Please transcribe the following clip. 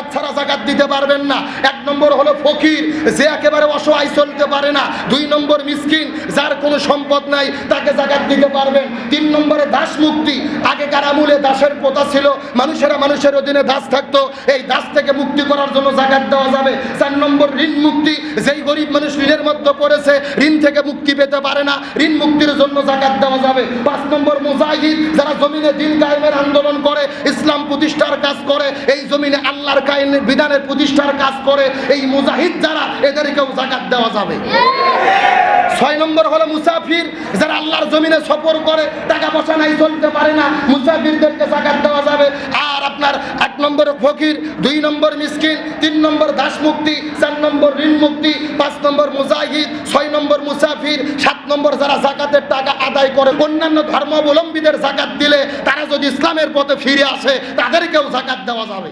জাকাত ছাড়া জাকাত দিতে পারবেন না। 1 নম্বর হলো ফকির, যে একেবারে অসহায় চলতে পারে না। 2 নম্বর মিসকিন, যার কোনো সম্পদ নাই, তাকে জাকাত দিতে পারবেন। 3 নম্বরে দাস মুক্তি, আগেকার আমলে দাসের প্রথা ছিল, মানুষেরা মানুষের অধীনে দাস থাকতো, এই দাস থেকে মুক্তি করার জন্য জাকাত দেওয়া যাবে। 4 নম্বর ঋণ মুক্তি, যেই গরিব মানুষ ঋণের মধ্যে পড়েছে, ঋণ থেকে মুক্তি পেতে পারে না, ঋণ মুক্তির জন্য জাকাত দেওয়া যাবে। 5 নম্বর মুজাহিদ, যারা জমিনে দিন কায়েমের আন্দোলন করে, ইসলাম প্রতিষ্ঠার কাজ করে, এই জমিনে আল্লাহর কায়েমের বিধানের প্রতিষ্ঠার কাজ করে, এই মুজাহিদ যারা, এদেরকেও জাকাত দেওয়া যাবে। 6 নম্বর হলো মুসাফির, যারা আল্লাহর জমিনে সফর করে, টাকা পয়সা নাই, চলতে পারে না, মুসাফিরদেরকে জাকাত দেওয়া যাবে। আর আপনার 8 নম্বর ফকির, 2 নম্বর মিসকিন, 3 নম্বর দাস মুক্তি, 4 নম্বর ঋণ মুক্তি, 5 নম্বর মুজাহিদ, 6 নম্বর মুসাফির, 7 নম্বর যারা জাকাতের টাকা আদায় করে। অন্যান্য ধর্মাবলম্বীদের জাকাত দিলে তারা যদি ইসলামের পথে ফিরে আসে, তাদেরকেও জাকাত দেওয়া যাবে।